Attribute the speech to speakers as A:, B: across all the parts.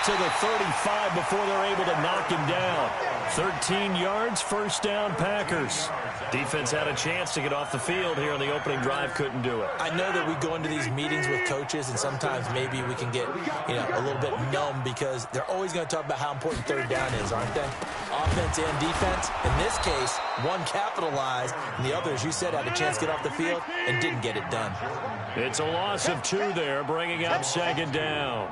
A: to the 35 before they're able to knock him down. 13 yards, first down, Packers. Defense had a chance to get off the field here in the opening drive, couldn't do it.
B: I know that we go into these meetings with coaches, and sometimes maybe we can get, a little bit numb because they're always going to talk about how important third down is, aren't they? Offense and defense. In this case, one capitalized, and the other, as you said, had a chance to get off the field and didn't get it done.
A: It's a loss of 2 there, bringing up second down.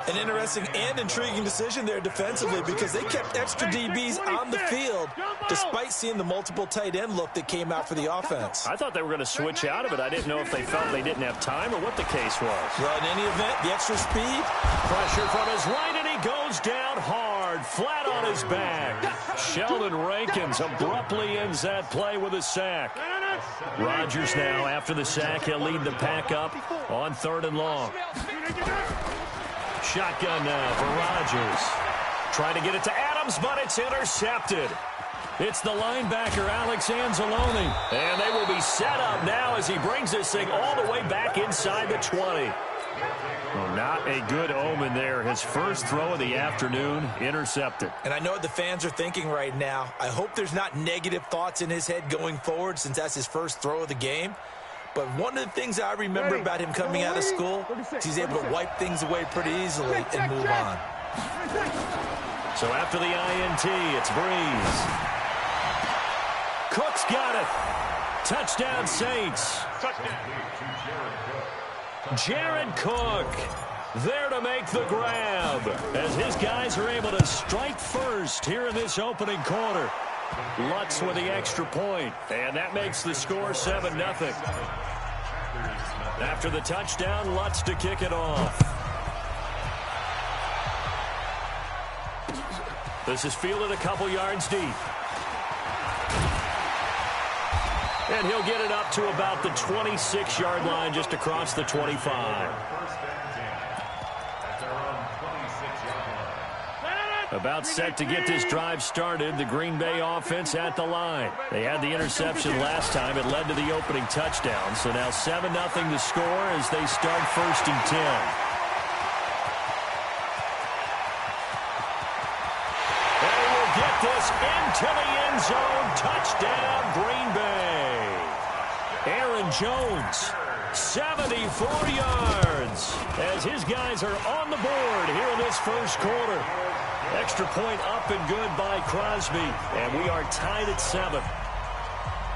B: An interesting and intriguing decision there defensively because they kept extra DBs on the field despite seeing the multiple tight end look that came out for the offense.
A: I thought they were going to switch out of it. I didn't know if they felt they didn't have time or what the case was.
B: Well, in any event, the extra speed.
A: Pressure from his right, and he goes down hard, flat on his back. Sheldon Rankins abruptly ends that play with a sack. Rodgers now, after the sack, he'll lead the pack up on 3rd and long. Shotgun now for Rodgers. Trying to get it to Adams, but it's intercepted. It's the linebacker, Alex Anzalone. And they will be set up now as he brings this thing all the way back inside the 20. Well, not a good omen there. His first throw of the afternoon, intercepted.
B: And I know what the fans are thinking right now. I hope there's not negative thoughts in his head going forward since that's his first throw of the game. But one of the things I remember about him coming out of school is he's able to wipe things away pretty easily and move on.
A: So after the INT, it's Breeze. Cook's got it. Touchdown, Saints. Jared Cook there to make the grab as his guys are able to strike first here in this opening quarter. Lutz with the extra point, and that makes the score 7-0. After the touchdown, Lutz to kick it off. This is fielded a couple yards deep. And he'll get it up to about the 26-yard line, just across the 25. About set to get this drive started, the Green Bay offense at the line. They had the interception last time. It led to the opening touchdown. So now 7-0 the score as they start 1st and 10. They will get this into the end zone. Touchdown, Green Bay. Aaron Jones, 74 yards as his guys are on the board here in this first quarter. Extra point up and good by Crosby, and we are tied at 7.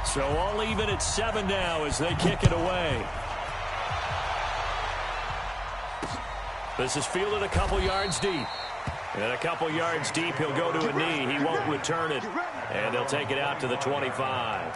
A: So all even at 7 now as they kick it away. This is fielded a couple yards deep. And a couple yards deep, he'll go to a knee. He won't return it, and they'll take it out to the 25.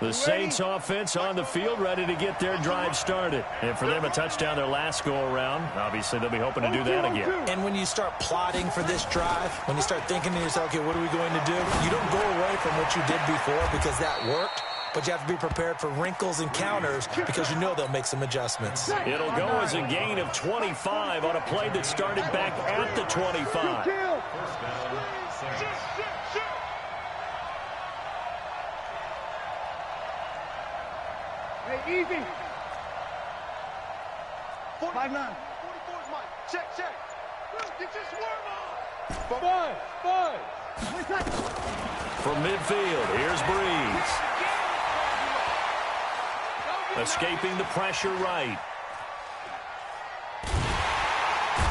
A: The Saints offense on the field, ready to get their drive started. And for them, a touchdown their last go-around. Obviously, they'll be hoping to do that again.
B: And when you start plotting for this drive, when you start thinking to yourself, okay, what are we going to do? You don't go away from what you did before because that worked. But you have to be prepared for wrinkles and counters because you know they'll make some adjustments.
A: It'll go as a gain of 25 on a play that started back at the 25.
C: Hey, easy. 5-9. 44 is mine. Check. Get your swerve on. 5.
A: From midfield, here's Breeze. Escaping the pressure right.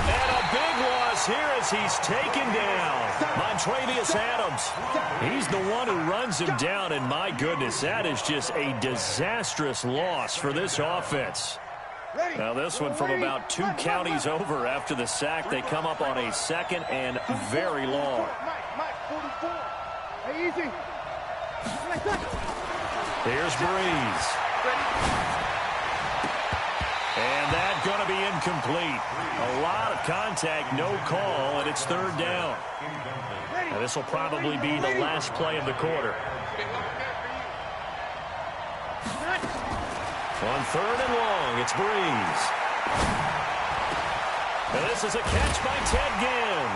A: And a big loss here as he's taken down. Montravius Adams. He's the one who runs him down, and my goodness, that is just a disastrous loss for this offense. Now this one from about 2 counties over after the sack. They come up on a 2nd and very long. Here's Breeze. And that's going to be incomplete. A lot of contact, no call, and it's 3rd down. Now this will probably be the last play of the quarter. On 3rd and long, it's Breeze. And this is a catch by Ted Ginn.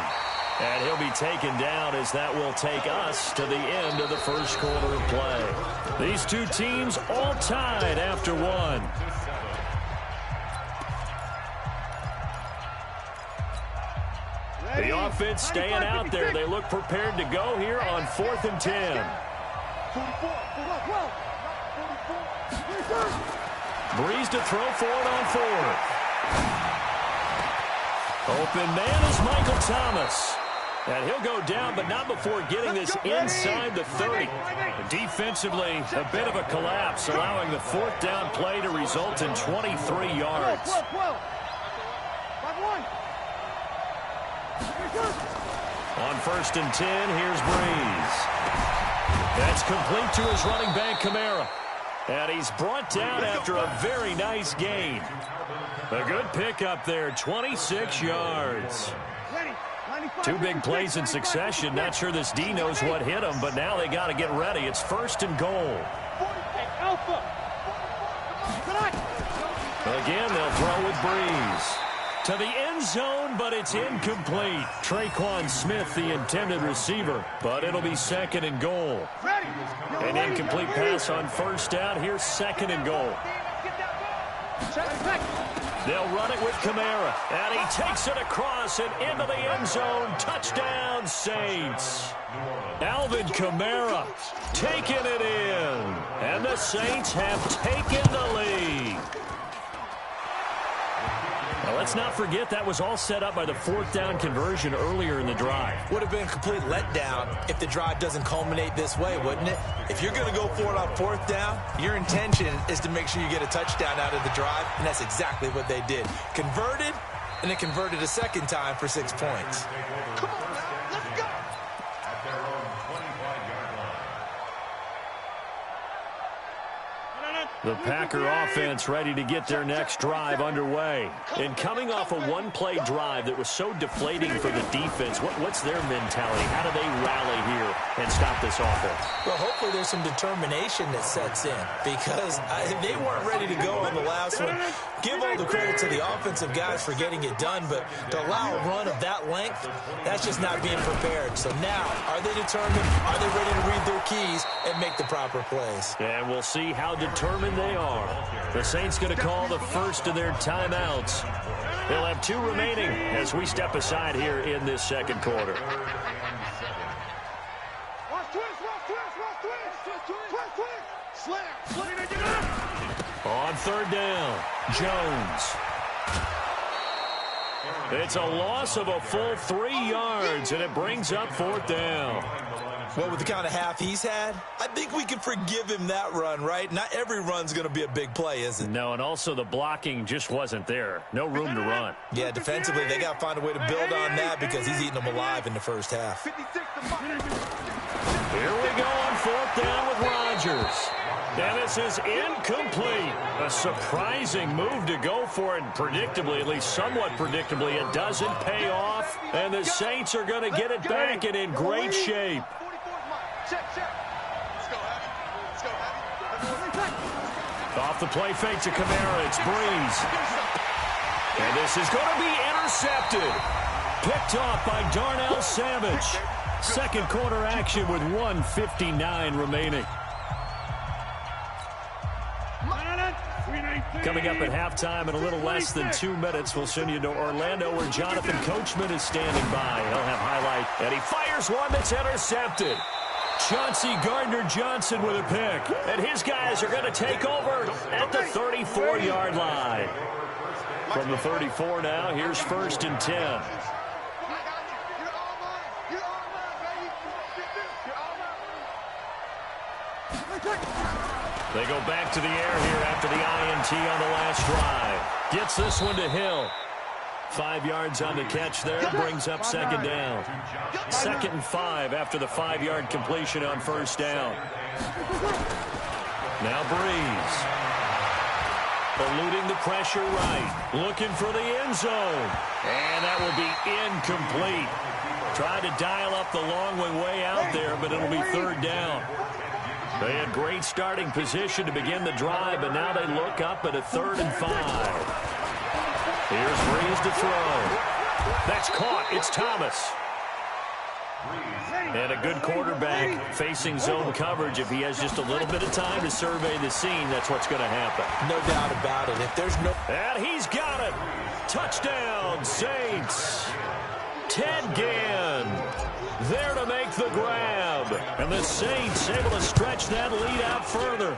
A: And he'll be taken down as that will take us to the end of the first quarter of play. These two teams all tied after 1. The offense staying out there. They look prepared to go here on 4th and 10. Breeze to throw for it on 4th. Open man is Michael Thomas. And he'll go down, but not before getting this inside the 30. Defensively, a bit of a collapse, allowing the 4th down play to result in 23 yards. On 1st and 10, here's Breeze. That's complete to his running back, Kamara. And he's brought down after a very nice gain. A good pickup there, 26 yards. 2 big plays in succession. Not sure this D knows what hit him, but now they got to get ready. It's 1st and goal. Again, they'll throw with Breeze. To the end zone, but it's incomplete. Traquan Smith, the intended receiver, but it'll be 2nd and goal. An incomplete pass on 1st down. Here's 2nd and goal. They'll run it with Kamara, and he takes it across and into the end zone. Touchdown, Saints. Alvin Kamara taking it in, and the Saints have taken the lead. Now, let's not forget that was all set up by the 4th down conversion earlier in the drive.
B: Would have been a complete letdown if the drive doesn't culminate this way, wouldn't it? If you're going to go for it on 4th down, your intention is to make sure you get a touchdown out of the drive, and that's exactly what they did. Converted, and then converted a 2nd time for 6 points.
C: Come on, let's go.
A: The Packer offense ready to get their next drive underway. And coming off a one-play drive that was so deflating for the defense, what's their mentality? How do they rally here and stop this offense?
B: Well, hopefully there's some determination that sets in because they weren't ready to go on the last one. Give all the credit to the offensive guys for getting it done, but to allow a run of that length, that's just not being prepared. So now, are they determined? Are they ready to read their keys and make the proper plays?
A: And we'll see how determined they are. The Saints going to call the first of their timeouts. They'll have 2 remaining as we step aside here in this 2nd quarter. On 3rd down, Jones. It's a loss of a full 3 yards, and it brings up 4th down.
B: Well, with the kind of half he's had, I think we can forgive him that run, right? Not every run's going to be a big play, is it?
A: No, and also the blocking just wasn't there. No room to run.
B: Yeah, defensively, they got to find a way to build on that because he's eating them alive in the first half.
A: Here we go on 4th down with Rodgers. And this is incomplete. A surprising move to go for it. Predictably, at least somewhat predictably, it doesn't pay off. And the Saints are going to get it back and in great shape. Off the play fake to Kamara, it's Breeze. And this is going to be intercepted. Picked off by Darnell Savage. 2nd quarter action with 1:59 remaining. Coming up at halftime in a little less than 2 minutes, we'll send you to Orlando where Jonathan Coachman is standing by. He'll have highlight, and he fires one that's intercepted. Chauncey Gardner-Johnson with a pick, and his guys are going to take over at the 34-yard line. From the 34 now, here's 1st and 10. They go back to the air here after the INT on the last drive. Gets this one to Hill. 5 yards on the catch there, brings up 2nd down. 2nd and 5 after the 5-yard completion on 1st down. Now Breeze. Eluding the pressure right. Looking for the end zone. And that will be incomplete. Tried to dial up the long way out there, but it'll be 3rd down. They had great starting position to begin the drive, but now they look up at a 3rd and 5. Here's Breeze to throw. That's caught. It's Thomas. And a good quarterback facing zone coverage. If he has just a little bit of time to survey the scene, that's what's going to happen.
B: No doubt about it. If there's no...
A: And he's got it. Touchdown, Saints. Ted Ginn there to make the grab. And the Saints able to stretch that lead out further.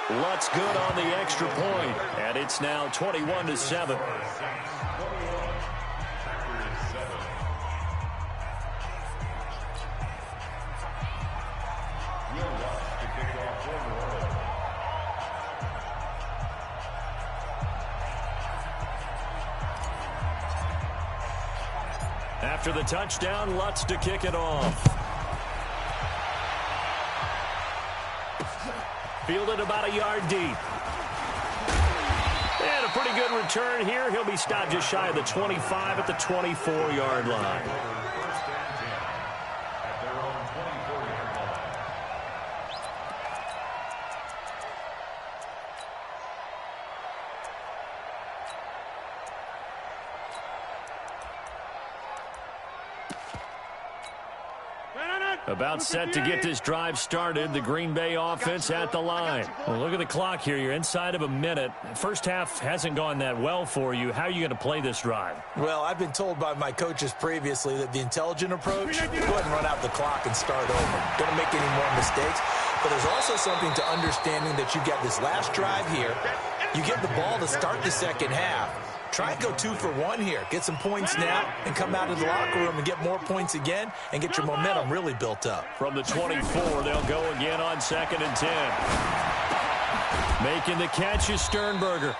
A: Lutz good on the extra point, and it's now 21-7. After the touchdown, Lutz to kick it off. Fielded about a yard deep. And a pretty good return here. He'll be stopped just shy of the 25 at the 24-yard line. About set to get this drive started. The Green Bay offense at the line. Well, look at the clock here. You're inside of a minute. First half hasn't gone that well for you. How are you going to play this drive?
B: Well, I've been told by my coaches previously that the intelligent approach, go ahead and run out the clock and start over. Don't make any more mistakes. But there's also something to understanding that you got this last drive here. You get the ball to start the second half. Try and go 2 for 1 here. Get some points now and come out of the locker room and get more points again and get your momentum really built up.
A: From the 24, they'll go again on 2nd and 10. Making the catch is Sternberger.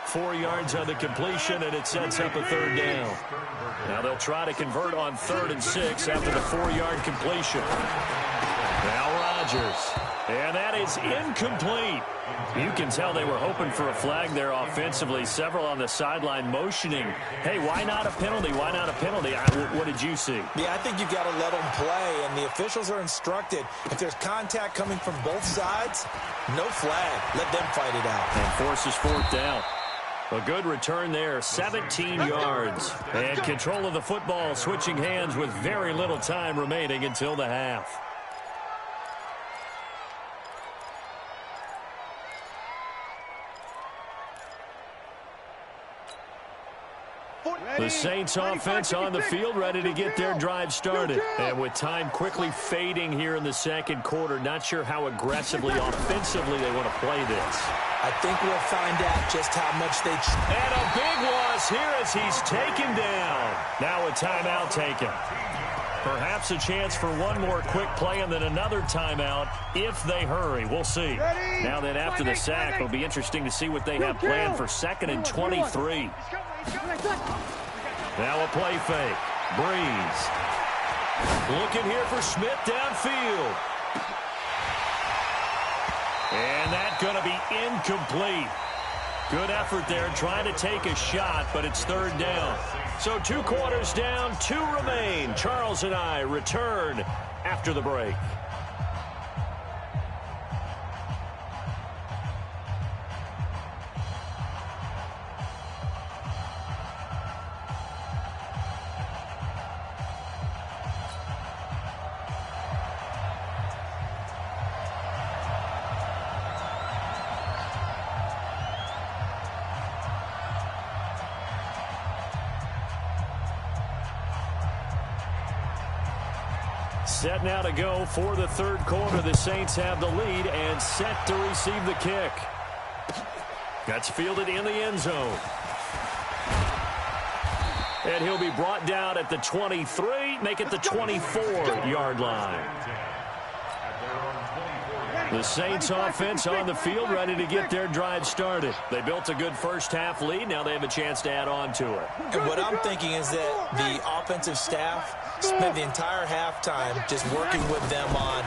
A: 4 yards on the completion, and it sets up a 3rd down. Now they'll try to convert on 3rd and 6 after the 4-yard completion. Now Rodgers. And that is incomplete. You can tell they were hoping for a flag there offensively. Several on the sideline motioning. Hey, why not a penalty? Why not a penalty? What did you see?
B: Yeah, I think you've got to let them play, and the officials are instructed. If there's contact coming from both sides, no flag. Let them fight it out.
A: And forces 4th down. A good return there, 17 yards. And control of the football, switching hands with very little time remaining until the half. The Saints offense on the field, ready to get their drive started. And with time quickly fading here in the second quarter, not sure how aggressively, offensively they want to play this.
B: I think we'll find out just how much they...
A: And a big loss here as he's taken down. Now a timeout taken. Perhaps a chance for one more quick play and then another timeout if they hurry. We'll see. Now then after the sack, it'll be interesting to see what they have planned for 2nd and 23. Now a play fake. Breeze. Looking here for Smith downfield. And that's going to be incomplete. Good effort there trying to take a shot, but it's 3rd down. So 2 quarters down, 2 remain. Charles and I return after the break. Set now to go for the 3rd quarter. The Saints have the lead and set to receive the kick. That's fielded in the end zone. And he'll be brought down at the 23, make it the 24-yard line. The Saints offense on the field, ready to get their drive started. They built a good first half lead. Now they have a chance to add on to it.
B: And what I'm thinking is that the offensive staff spent the entire halftime just working with them on,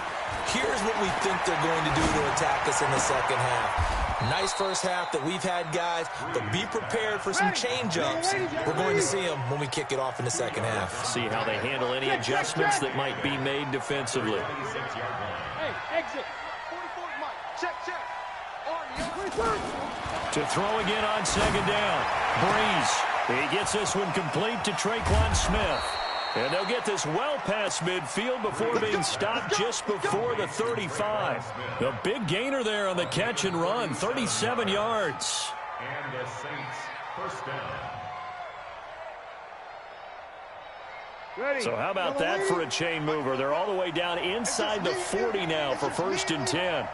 B: here's what we think they're going to do to attack us in the second half. Nice first half that we've had, guys, but be prepared for some change-ups. We're going to see them when we kick it off in the second half.
A: See how they handle any adjustments that might be made defensively.
C: Hey, exit. 44 Mike. Check.
A: To throw again on 2nd down. Breeze. He gets this one complete to Traquan Smith. And they'll get this well past midfield before being stopped just before the 35. The big gainer there on the catch and run, 37 yards.
D: And the Saints first down.
A: So how about that for a chain mover? They're all the way down inside the 40 now for 1st and 10.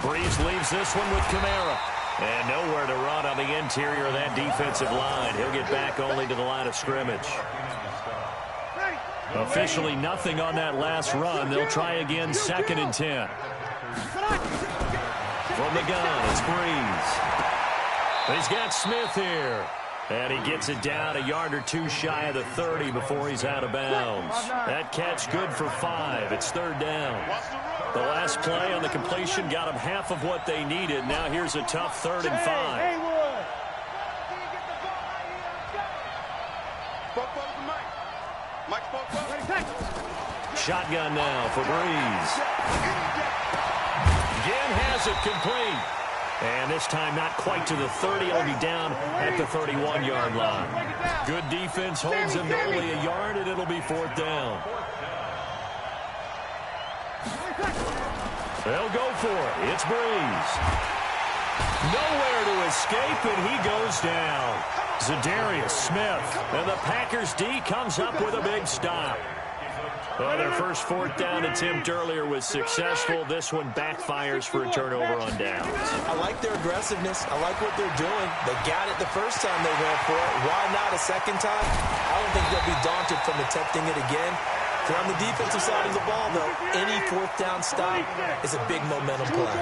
A: Breeze leaves this one with Kamara. And nowhere to run on the interior of that defensive line. He'll get back only to the line of scrimmage. Officially nothing on that last run. They'll try again, 2nd and 10. From the gun, it's Breeze. He's got Smith here. And he gets it down a yard or two shy of the 30 before he's out of bounds. That catch good for 5. It's 3rd down. The last play on the completion got them half of what they needed. Now here's a tough 3rd and 5. Shotgun now for Breeze. Again has it complete. And this time not quite to the 30. It'll be down at the 31-yard line. Good defense holds him to only a yard, and it'll be 4th down. They'll go for it. It's Breeze. Nowhere to escape, and he goes down. Zadarius Smith. And the Packers D comes up with a big stop. Well, their first 4th down attempt earlier was successful. This one backfires for a turnover on downs.
B: I like their aggressiveness. I like what they're doing. They got it the first time they went for it. Why not a second time? I don't think they'll be daunted from attempting it again. They're on the defensive side of the ball, though. Any 4th down stop is a big momentum play.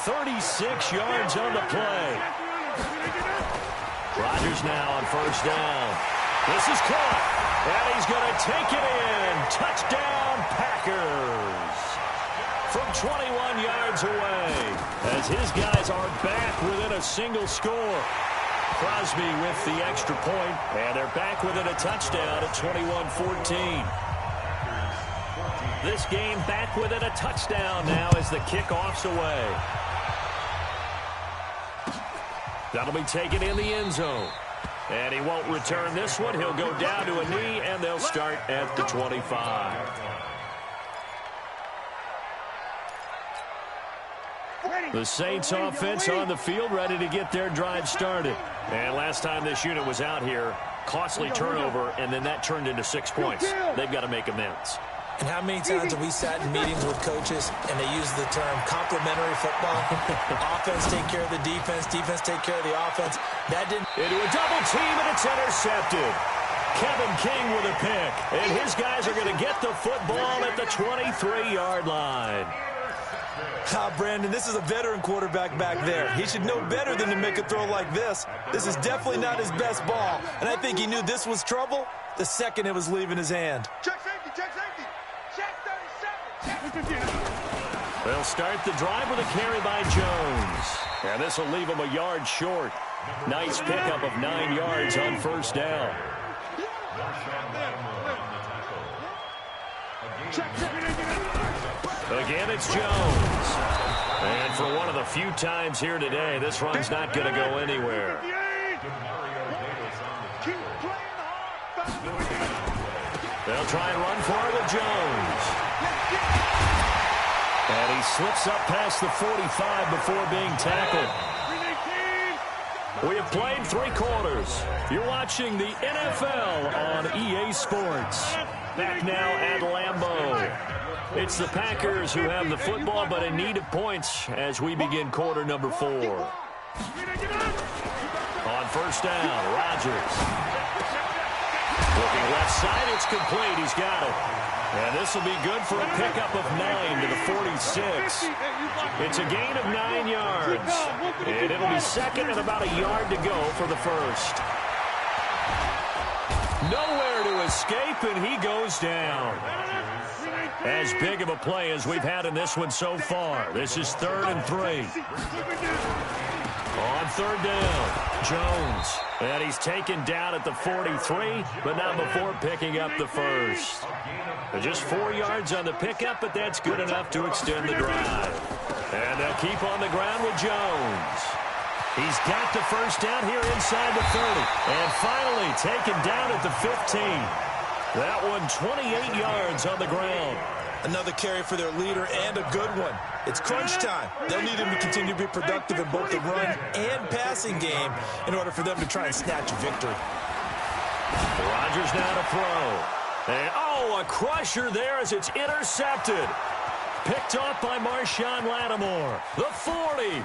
A: 36 yards on the play. Rodgers now on 1st down. This is caught, and he's going to take it in. Touchdown, Packers. From 21 yards away, as his guys are back within a single score. Crosby with the extra point, and they're back within a touchdown at 21-14. This game back within a touchdown now as the kickoff's away. That'll be taken in the end zone. And he won't return this one. He'll go down to a knee, and they'll start at the 25. The Saints offense on the field, ready to get their drive started. And last time this unit was out here, costly turnover, and then that turned into 6 points. They've got to make amends.
B: And how many times have we sat in meetings with coaches and they use the term complementary football? Offense take care of the defense, defense take care of the offense. That didn't...
A: Into a double team, and it's intercepted. Kevin King with a pick. And his guys are going to get the football at the 23-yard line.
B: Brandon, this is a veteran quarterback back there. He should know better than to make a throw like this. This is definitely not his best ball. And I think he knew this was trouble the second it was leaving his hand.
C: Check safety, check safety. Check 37.
A: They'll start the drive with a carry by Jones. And this will leave him a yard short. Nice pickup of 9 yards on 1st down. Again, it's Jones. And for one of the few times here today, this run's not going to go anywhere. They'll try and run for it with Jones. And he slips up past the 45 before being tackled. We have played 3 quarters. You're watching the NFL on EA Sports. Back now at Lambeau. It's the Packers who have the football, but in need of points as we begin quarter number 4. On 1st down, Rodgers. Looking left side, it's complete. He's got it. And this will be good for a pickup of 9 to the 46. It's a gain of 9 yards. And it'll be 2nd and about a yard to go for the 1st. Nowhere to escape, and he goes down. As big of a play as we've had in this one so far. This is 3rd and 3. On 3rd down, Jones. And he's taken down at the 43, but not before picking up the 1st. Just 4 yards on the pickup, but that's good enough to extend the drive. And they'll keep on the ground with Jones. He's got the 1st down here inside the 30. And finally taken down at the 15. That one 28 yards on the ground.
B: Another carry for their leader and a good one. It's crunch time. They'll need him to continue to be productive in both the run and passing game in order for them to try and snatch a victory.
A: Rodgers now to throw. And, a crusher there as it's intercepted. Picked off by Marshawn Lattimore. The 40.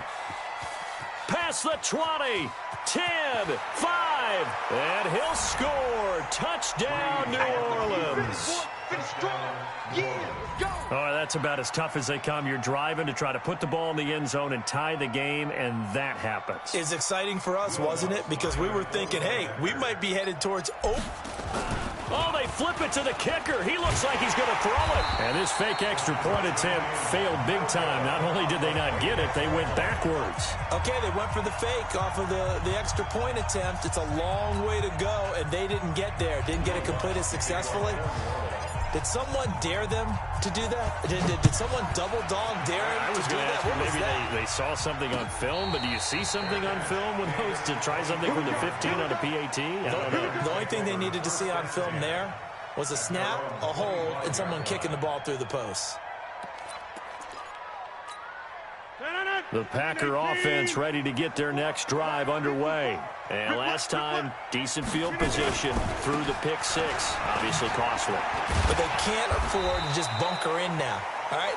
A: Past the 20. 10, 5, and he'll score. Touchdown, New Orleans. Oh, that's about as tough as they come. You're driving to try to put the ball in the end zone and tie the game, and that happens.
B: It's exciting for us, wasn't it? Because we were thinking, hey, we might be headed towards
A: Oh, they flip it to the kicker. He looks like he's going to throw it. And this fake extra point attempt failed big time. Not only did they not get it, they went backwards.
B: Okay, they went for the fake off of the extra point attempt. It's a long way to go, and they didn't get there. Didn't get it completed successfully. Did someone dare them to do that? Did someone double dog dare them to do that?
A: Maybe they saw something on film, but do you see something on film with those to try something from the 15 on a PAT? I don't know.
B: The only thing they needed to see on film there was a snap, a hold, and someone kicking the ball through the post.
A: The Packer offense ready to get their next drive underway. And last time, decent field position through the pick six. Obviously costly.
B: But they can't afford to just bunker in now. All right,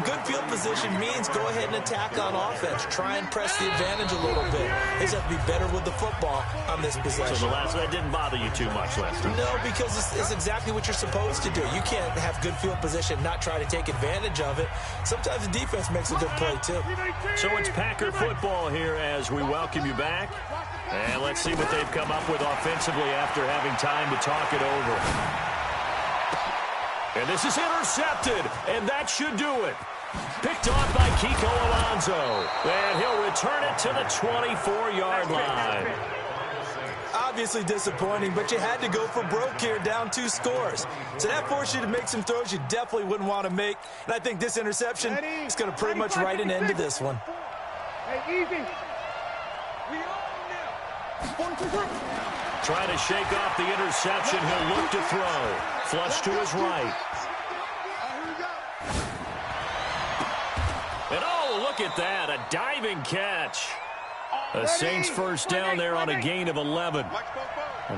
B: good field position means go ahead and attack on offense. Try and press the advantage a little bit. They just have to be better with the football on this possession.
A: So that didn't bother you too much last time?
B: No, because it's exactly what you're supposed to do. You can't have good field position, not try to take advantage of it. Sometimes the defense makes a good play, too.
A: So it's Packer football here as we welcome you back. And let's see what they've come up with offensively after having time to talk it over. And this is intercepted, and that should do it. Picked off by Kiko Alonso, and he'll return it to the 24-yard line.
B: Obviously disappointing, but you had to go for broke here, down 2 scores. So that forced you to make some throws you definitely wouldn't want to make. And I think this interception is going to pretty much write an end to this one.
C: Hey, easy. We on now.
A: Trying to shake off the interception. He'll look to throw. Flush to his right. And look at that. A diving catch. The Saints first down there on a gain of 11.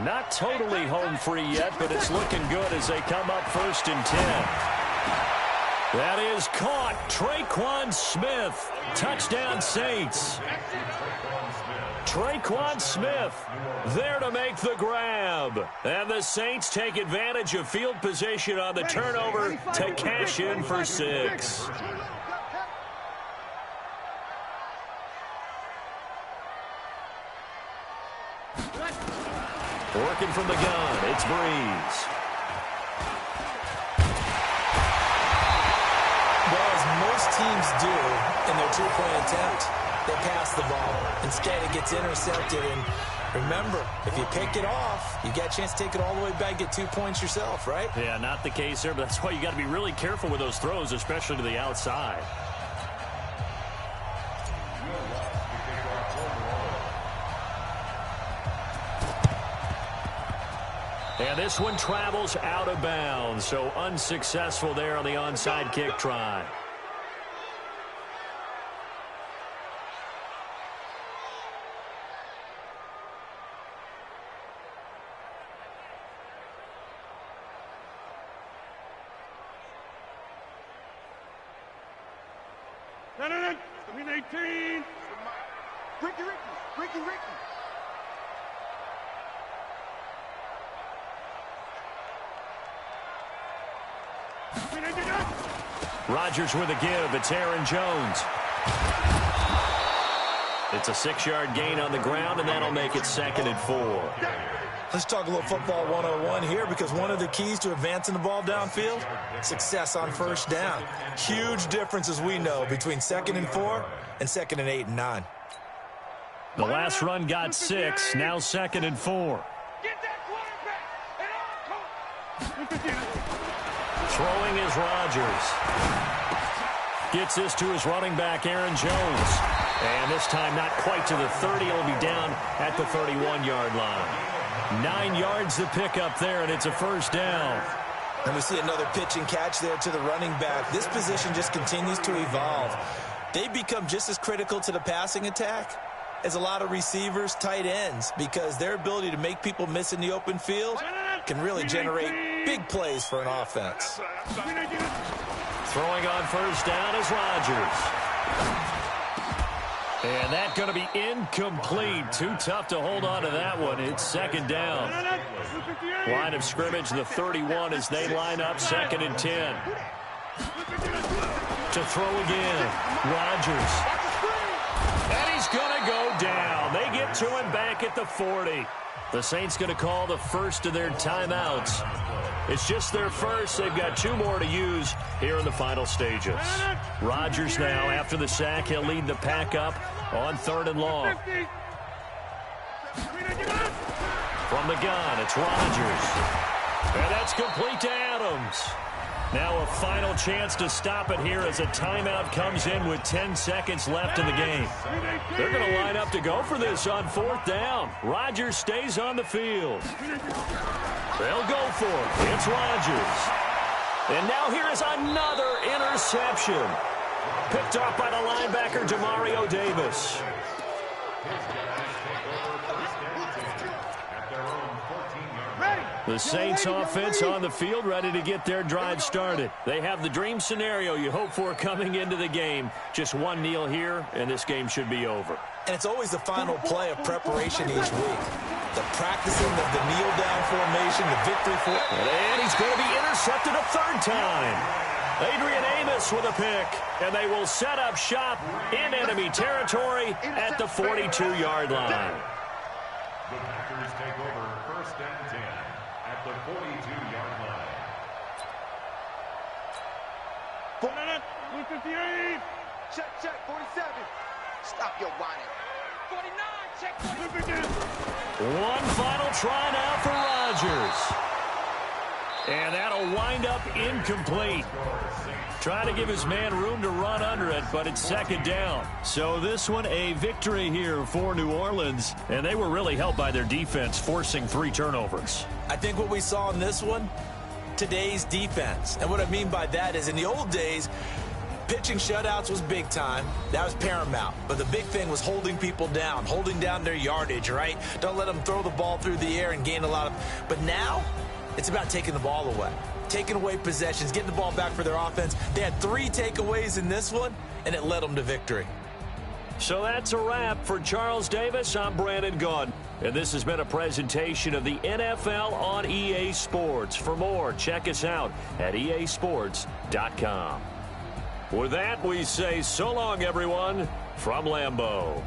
A: Not totally home free yet, but it's looking good as they come up 1st and 10. That is caught. Traquan Smith. Touchdown Saints. Traquan Smith there to make the grab. And the Saints take advantage of field position on the turnover to cash in for 6. Working from the gun, it's Breeze.
B: Well, as most teams do in their 2-point attempt, they pass the ball. Instead, it gets intercepted. And remember, if you pick it off, you get a chance to take it all the way back, get 2 points yourself, right?
A: Yeah, not the case there, but that's why you got to be really careful with those throws, especially to the outside. And this one travels out of bounds, so unsuccessful there on the onside kick try.
C: Green 18. Ricky.
A: Rodgers with a give. It's Aaron Jones. It's a 6-yard gain on the ground, and that'll make it 2nd and 4.
B: Let's talk a little football 101 here, because one of the keys to advancing the ball downfield, success on first down. Huge difference, as we know, between 2nd and 4 and 2nd and 8 and 9.
A: The last run got 6, now 2nd and 4.
C: Get that quarterback.
A: Throwing is Rodgers. Gets this to his running back, Aaron Jones. And this time not quite to the 30. He'll be down at the 31-yard line. 9 yards to pick up there, and it's a first down.
B: And we see another pitch and catch there to the running back. This position just continues to evolve. They become just as critical to the passing attack as a lot of receivers, tight ends, because their ability to make people miss in the open field can really generate big plays for an offense.
A: Throwing on first down is Rodgers. And that's going to be incomplete. Too tough to hold on to that one. It's second down. Line of scrimmage, the 31 as they line up, 2nd and 10. To throw again, Rodgers. And he's going to go down. They get to him back at the 40. The Saints going to call the first of their timeouts. It's just their first. They've got 2 more to use here in the final stages. Rodgers now, after the sack, he'll lead the pack up on 3rd and long. From the gun, it's Rodgers. And that's complete to Adams. Now a final chance to stop it here as a timeout comes in with 10 seconds left in the game. They're going to line up to go for this on 4th down. Rodgers stays on the field. They'll go for it. It's Rodgers. And now here is another interception. Picked up by the linebacker, Demario Davis. The Saints offense on the field, ready to get their drive started. They have the dream scenario you hope for coming into the game. Just one kneel here, and this game should be over.
B: And it's always the final play of preparation each week. The practicing of the kneel-down formation, the victory for...
A: And he's going to be intercepted a 3rd time. Adrian Amos with a pick, and they will set up shop in enemy territory at the 42-yard line.
D: The Packers take over 1st and 10 at the 42-yard line.
C: 158. Check, 47. Stop your whining. 49, check 49.
A: One final try now for Rodgers. And that'll wind up incomplete. Trying to give his man room to run under it, but it's 2nd down. So this one, a victory here for New Orleans. And they were really helped by their defense, forcing 3 turnovers.
B: I think what we saw in this one, today's defense. And what I mean by that is in the old days, pitching shutouts was big time. That was paramount. But the big thing was holding people down, holding down their yardage, right? Don't let them throw the ball through the air and gain a lot of... But now, it's about taking the ball away. Taking away possessions, getting the ball back for their offense. They had 3 takeaways in this one, and it led them to victory.
A: So that's a wrap for Charles Davis. I'm Brandon Gunn. And this has been a presentation of the NFL on EA Sports. For more, check us out at easports.com. With that, we say so long, everyone, from Lambeau.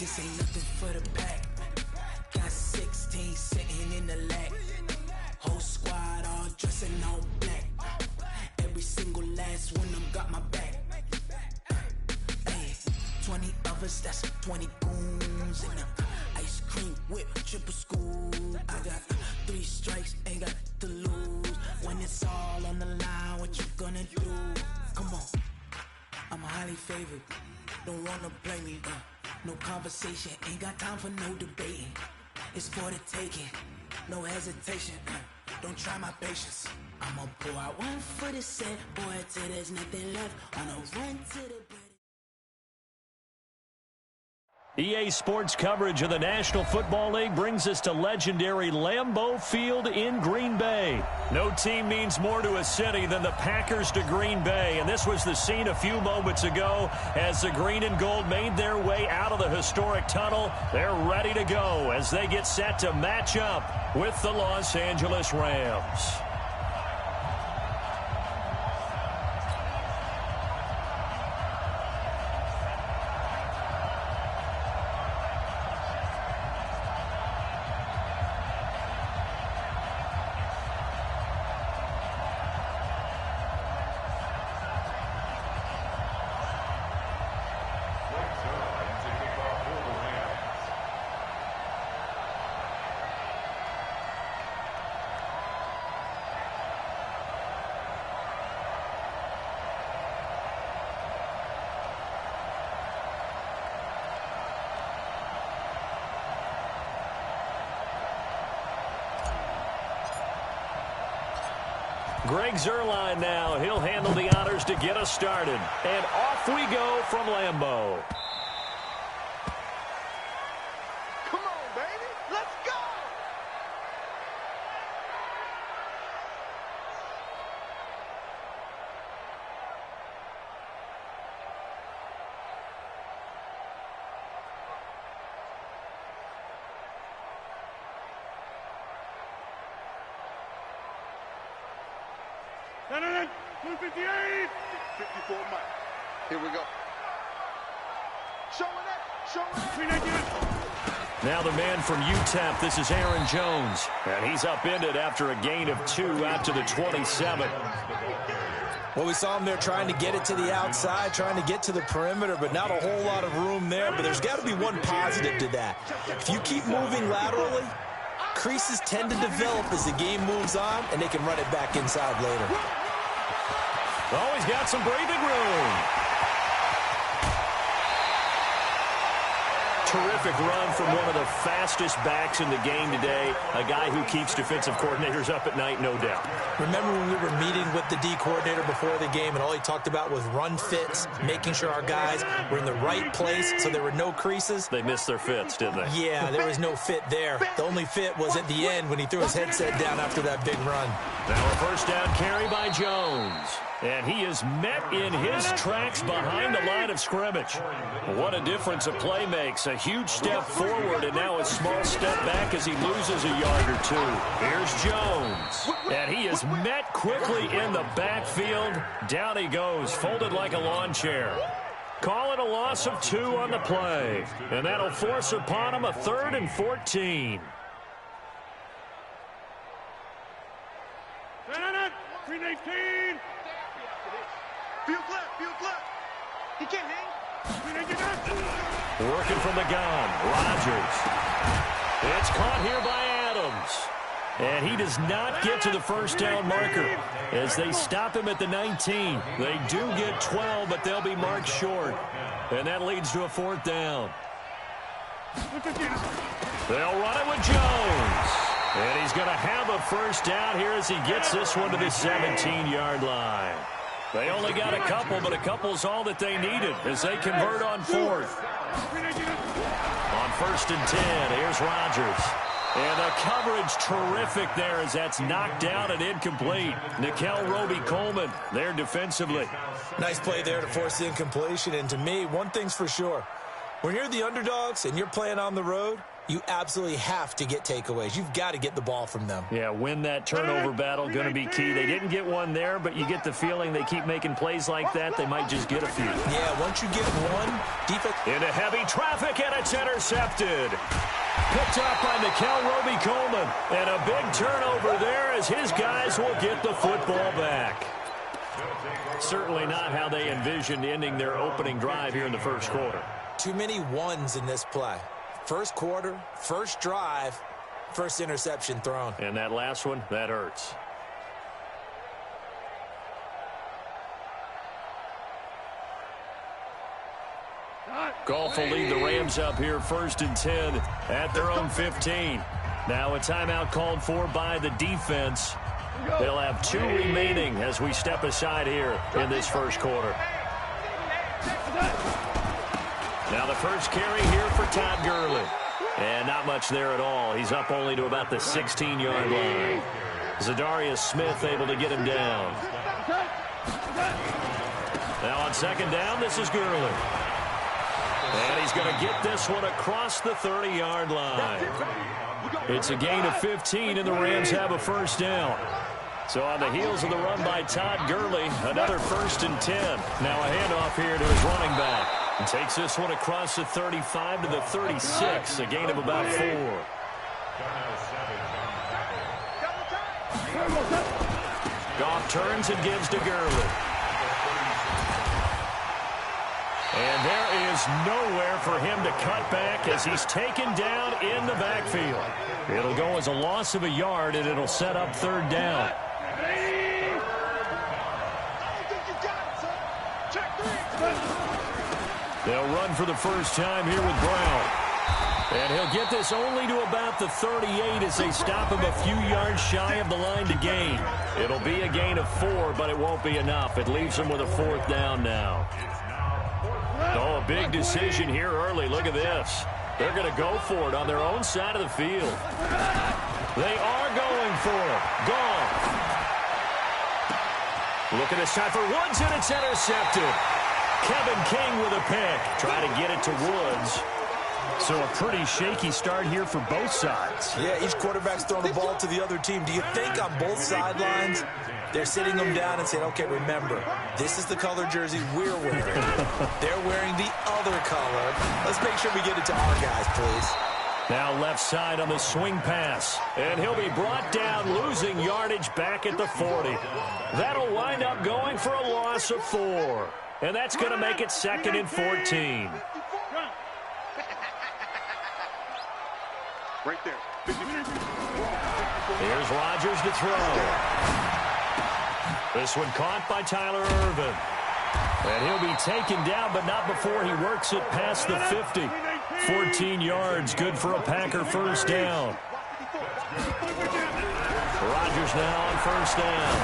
E: This ain't nothing for the pack. Got 16 sitting in the lag. Whole squad all dressing all black. Every single last one of them got my back. Hey, 20 of us, that's 20 goons. And ice cream whip, triple school. I got 3 strikes, ain't got to lose. When it's all on the line, what you gonna do? Come on, I'm highly favored. Don't wanna play me, no conversation. Ain't got time for no debating. It's for the taking, no hesitation. Don't try my patience. I'ma pour out one for the set, boy, till there's nothing left. On a run to the bread.
A: EA Sports coverage of the National Football League brings us to legendary Lambeau Field in Green Bay. No team means more to a city than the Packers to Green Bay, and this was the scene a few moments ago as the green and gold made their way out of the historic tunnel. They're ready to go as they get set to match up with the Los Angeles Rams. Greg Zuerlein now. He'll handle the honors to get us started. And off we go from Lambeau.
C: Come on, baby. Let's go.
F: Gentlemen, 258.
C: 54 Mike. Here we go. Showing it.
F: 398.
A: Now the man from UTEP, this is Aaron Jones. And he's upended after a gain of 2 out to the 27.
B: Well, we saw him there trying to get it to the outside, trying to get to the perimeter, but not a whole lot of room there. But there's got to be one positive to that. If you keep moving laterally, creases tend to develop as the game moves on, and they can run it back inside later.
A: Oh, he's got some breathing room. Terrific run from one of the fastest backs in the game today. A guy who keeps defensive coordinators up at night, no doubt.
B: Remember when we were meeting with the D coordinator before the game, and all he talked about was run fits, making sure our guys were in the right place so there were no creases?
A: They missed their fits, didn't they?
B: Yeah, there was no fit there. The only fit was at the end when he threw his headset down after that big run.
A: Now a first down carry by Jones. And he is met in his tracks behind the line of scrimmage. What a difference a play makes. A huge step forward and now a small step back as he loses a yard or 2. Here's Jones. And he is met quickly in the backfield. Down he goes, folded like a lawn chair. Call it a loss of 2 on the play. And that'll force upon him a 3rd and 14.
F: 319.
C: Field left. He can't hang.
F: 399.
A: Working from the gun, Rodgers. It's caught here by Adams. And he does not get to the first down marker as they stop him at the 19. They do get 12, but they'll be marked short. And that leads to a 4th down. They'll run it with Jones. And he's going to have a first down here as he gets this one to the 17-yard line. They only got a couple, but a couple's all that they needed as they convert on 4th. On 1st and 10, here's Rodgers. And the coverage terrific there as that's knocked down and incomplete. Nickel Roby-Coleman there defensively.
B: Nice play there to force the incompletion. And to me, one thing's for sure. When you're the underdogs and you're playing on the road, you absolutely have to get takeaways. You've got to get the ball from them.
A: Yeah, win that turnover battle, going to be key. They didn't get one there, but you get the feeling they keep making plays like that, they might just get a few.
B: Yeah, once you get one, defense...
A: Into heavy traffic, and it's intercepted. Picked up by Nickel Roby-Coleman. And a big turnover there as his guys will get the football back. Certainly not how they envisioned ending their opening drive here in the first quarter.
B: Too many ones in this play. First quarter, first drive, first interception thrown.
A: And that last one, that hurts. Goff will lead the Rams up here 1st and 10 at their own 15. Now a timeout called for by the defense. They'll have 2 remaining as we step aside here in this first quarter. Now the first carry here for Todd Gurley. And not much there at all. He's up only to about the 16-yard line. Zadarius Smith able to get him down. Now on 2nd down, this is Gurley. And he's going to get this one across the 30-yard line. It's a gain of 15, and the Rams have a first down. So on the heels of the run by Todd Gurley, another 1st and 10. Now a handoff here to his running back. And takes this one across the 35 to the 36, a gain of about 4. Goff turns and gives to Gurley. And there is nowhere for him to cut back as he's taken down in the backfield. It'll go as a loss of a yard, and it'll set up 3rd down. They'll run for the first time here with Brown. And he'll get this only to about the 38 as they stop him a few yards shy of the line to gain. It'll be a gain of 4, but it won't be enough. It leaves him with a 4th down now. Oh, a big decision here early. Look at this. They're going to go for it on their own side of the field. They are going for it. Goff. Look at this time for Woods, and it's intercepted. Kevin King with a pick. Trying to get it to Woods. So a pretty shaky start here for both sides.
B: Yeah, each quarterback's throwing the ball to the other team. Do you think on both sidelines they're sitting them down and saying, okay, remember, this is the color jersey we're wearing. They're wearing the other color. Let's make sure we get it to our guys, please.
A: Now left side on the swing pass. And he'll be brought down, losing yardage back at the 40. That'll wind up going for a loss of 4. And that's going to make it 2nd and 14.
F: Right there.
A: Here's Rodgers to throw. This one caught by Tyler Ervin. And he'll be taken down, but not before he works it past the 50. 14 yards, good for a Packer first down. Rodgers now on first down.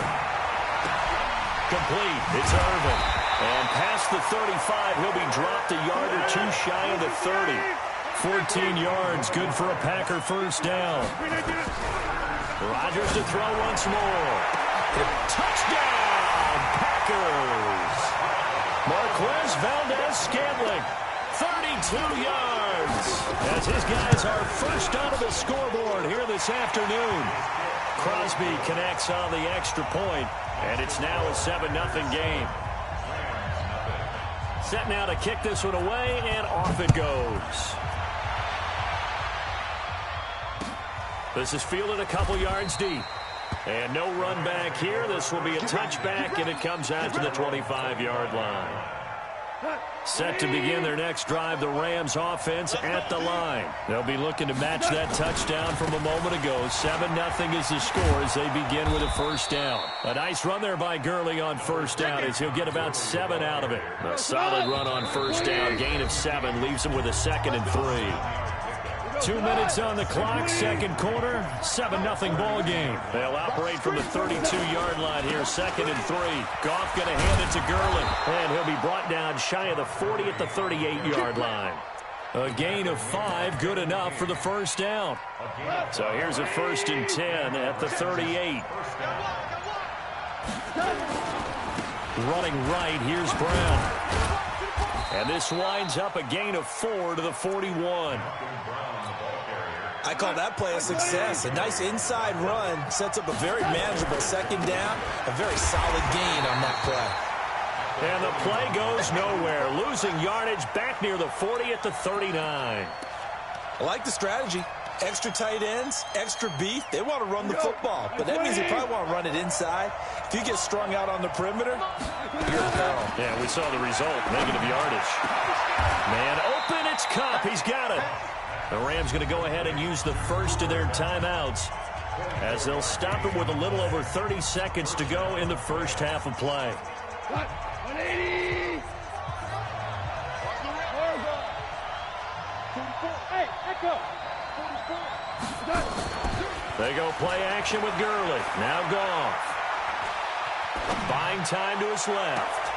A: Complete. It's Ervin. And past the 35, he'll be dropped a yard or 2 shy of the 30. 14 yards, good for a Packer first down. Rodgers to throw once more. Touchdown, Packers. Marquez Valdez-Scantling, 32 yards. As his guys are first onto the scoreboard here this afternoon. Crosby connects on the extra point, and it's now a 7-0 game. Set now to kick this one away, and off it goes. This is fielded a couple yards deep. And no run back here. This will be a touchback, and it comes out to the 25-yard line. Set to begin their next drive, the Rams offense at the line. They'll be looking to match that touchdown from a moment ago. 7-0 is the score as they begin with a first down. A nice run there by Gurley on first down as he'll get about 7 out of it. A solid run on first down. Gain of 7 leaves him with a 2nd and 3. 2 minutes on the clock, second quarter, 7-0 ball game. They'll operate from the 32-yard line here, 2nd and 3. Goff going to hand it to Gurley, and he'll be brought down shy of the 40 at the 38-yard line. A gain of 5, good enough for the first down. So here's a 1st and 10 at the 38. Running right, here's Brown. And this winds up a gain of 4 to the 41.
B: I call that play a success. A nice inside run sets up a very manageable second down, a very solid gain on that play.
A: And the play goes nowhere, losing yardage back near the 40 at the 39.
B: I like the strategy. Extra tight ends, extra beef. They want to run the football, but that means they probably want to run it inside. If you get strung out on the perimeter, you're in peril.
A: Yeah, we saw the result, negative yardage. Man open, it's Cup. He's got it. The Rams going to go ahead and use the first of their timeouts as they'll stop it with a little over 30 seconds to go in the first half of play.
F: 180. Hey, echo.
A: They go play action with Gurley. Now Goff. Buying time to his left.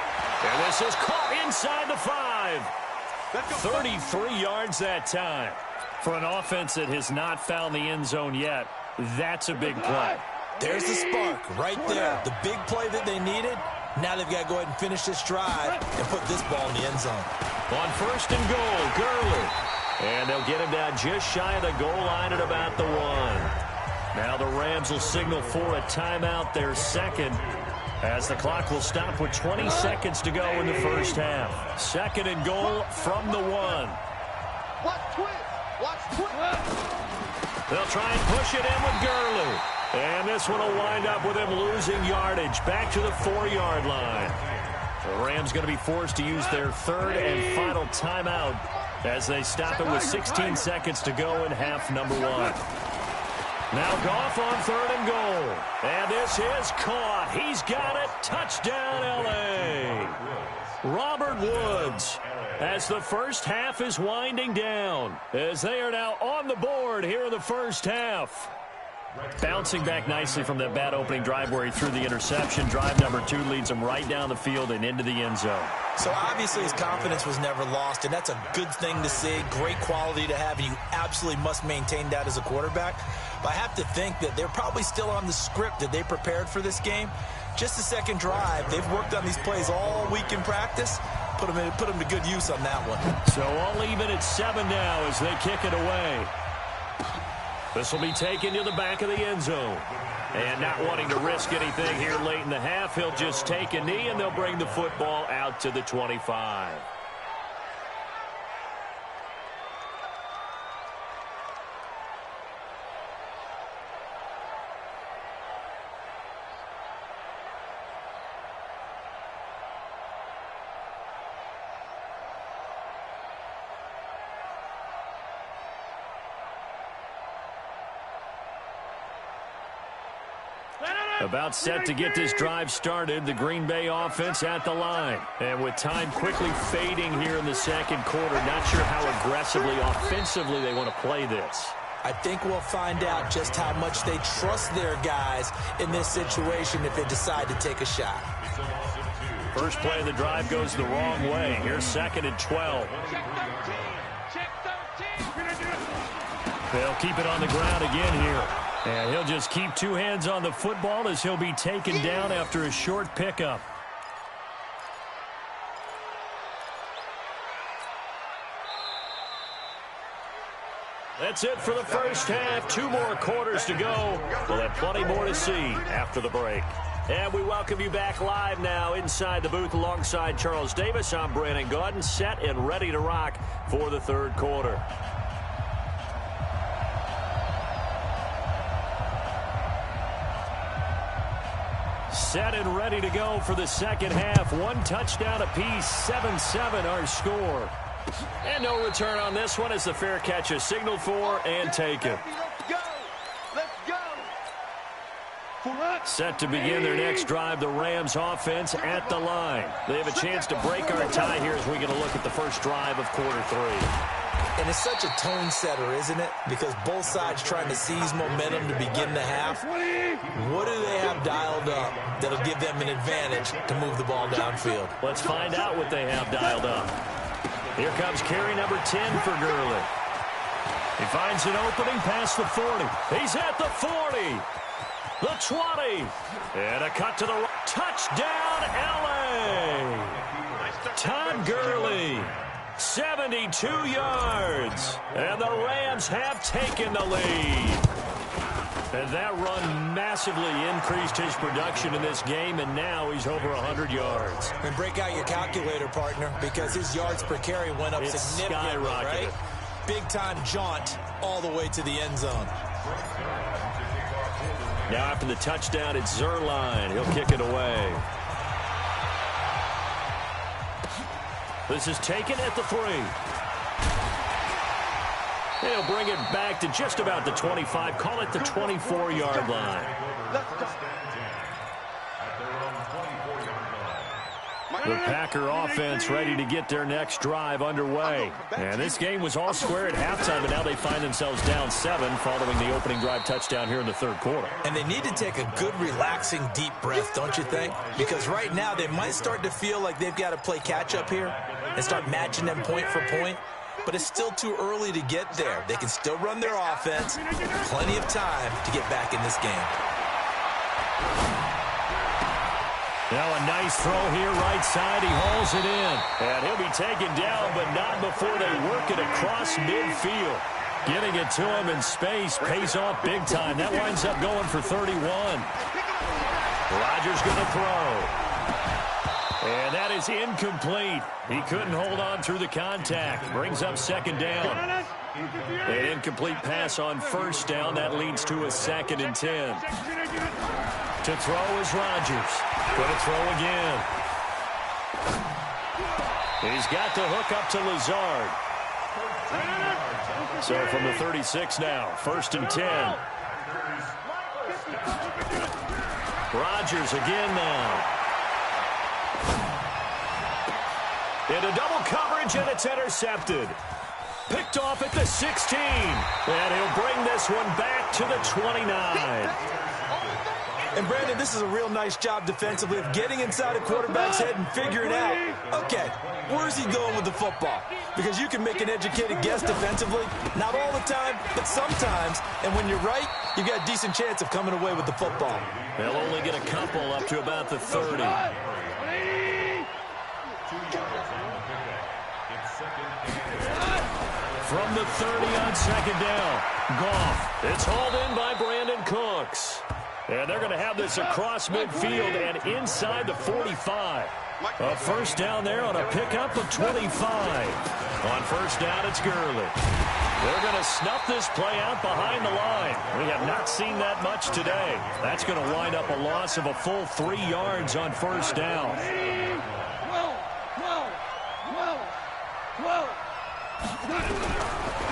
A: And this is caught inside the 5. 33 yards that time. For an offense that has not found the end zone yet, that's a big play.
B: There's the spark right there. The big play that they needed. Now they've got to go ahead and finish this drive and put this ball in the end zone.
A: On first and goal, Gurley. And they'll get him down just shy of the goal line at about the 1. Now the Rams will signal for a timeout, their second, as the clock will stop with 20 seconds to go in the first half. Second and goal from the 1.
C: Watch twist. Watch twist.
A: They'll try and push it in with Gurley. And this one will wind up with him losing yardage back to the 4-yard line. The Rams going to be forced to use their third and final timeout as they stop it with 16 seconds to go in half number 1. Now Goff on third and goal. And this is caught. He's got it. Touchdown, L.A. Robert Woods, as the first half is winding down, as they are now on the board here in the first half. Bouncing back nicely from that bad opening drive where he threw the interception. Drive number 2 leads him right down the field and into the end zone.
B: So obviously his confidence was never lost, and that's a good thing to see. Great quality to have, and you absolutely must maintain that as a quarterback. But I have to think that they're probably still on the script that they prepared for this game. Just the second drive, they've worked on these plays all week in practice. Put them to good use on that one.
A: So all even at 7 now as they kick it away. This will be taken to the back of the end zone. And not wanting to risk anything here late in the half, he'll just take a knee, and they'll bring the football out to the 25. About set to get this drive started, the Green Bay offense at the line. And with time quickly fading here in the second quarter, not sure how aggressively, offensively they want to play this.
B: I think we'll find out just how much they trust their guys in this situation if they decide to take a shot.
A: First play of the drive goes the wrong way. Here's second and 12. They'll keep it on the ground again here. And he'll just keep 2 hands on the football as he'll be taken down after a short pickup. That's it for the first half. 2 more quarters to go. We'll have plenty more to see after the break. And we welcome you back live now inside the booth alongside Charles Davis. I'm Brandon Gaudin, set and ready to rock for the third quarter. Set and ready to go for the second half. 1 touchdown apiece, 7-7 our score. And no return on this one as the fair catch is signaled for and taken.
C: Let's go.
A: Set to begin their next drive, the Rams offense at the line. They have a chance to break our tie here as we get a look at the first drive of quarter 3.
B: And it's such a tone setter, isn't it? Because both sides trying to seize momentum to begin the half. What do they have dialed up that'll give them an advantage to move the ball downfield?
A: Let's find out what they have dialed up. Here comes carry number 10 for Gurley. He finds an opening past the 40. He's at the 40. The 20. And a cut to the right. Touchdown, L.A. Todd Gurley. 72 yards. And the Rams have taken the lead. And that run massively increased his production in this game, and now he's over 100 yards.
B: And break out your calculator, partner, because his yards per carry went up significantly, right? Big-time jaunt all the way to the end zone.
A: Now after the touchdown, it's Zerline. He'll kick it away. This is taken at the 3. He'll bring it back to just about the 25. Call it the 24-yard line. The Packer offense ready to get their next drive underway. And this game was all square at halftime, and now they find themselves down 7 following the opening drive touchdown here in the third quarter.
B: And they need to take a good, relaxing, deep breath, don't you think? Because right now they might start to feel like they've got to play catch-up here and start matching them point for point. But it's still too early to get there. They can still run their offense. Plenty of time to get back in this game.
A: Now a nice throw here, right side. He hauls it in. And he'll be taken down, but not before they work it across midfield. Getting it to him in space pays off big time. That winds up going for 31. Rodgers going to throw. And that is incomplete. He couldn't hold on through the contact. Brings up second down. An incomplete pass on first down. That leads to a 2nd and 10. To throw is Rodgers. Going to throw again. He's got the hook up to Lazard. So from the 36 now, 1st and 10. Rodgers again now. Into double coverage, and it's intercepted. Picked off at the 16. And he'll bring this one back to the 29.
B: And, Brandon, this is a real nice job defensively of getting inside a quarterback's head and figuring out, okay, where's he going with the football? Because you can make an educated guess defensively. Not all the time, but sometimes. And when you're right, you've got a decent chance of coming away with the football.
A: They'll only get a couple up to about the 30. From the 30 on second down. Goff. It's hauled in by Brandon Cooks. And they're going to have this across midfield and inside the 45. A first down there on a pickup of 25. On first down, it's Gurley. They're going to snuff this play out behind the line. We have not seen that much today. That's going to wind up a loss of a full 3 yards on first down.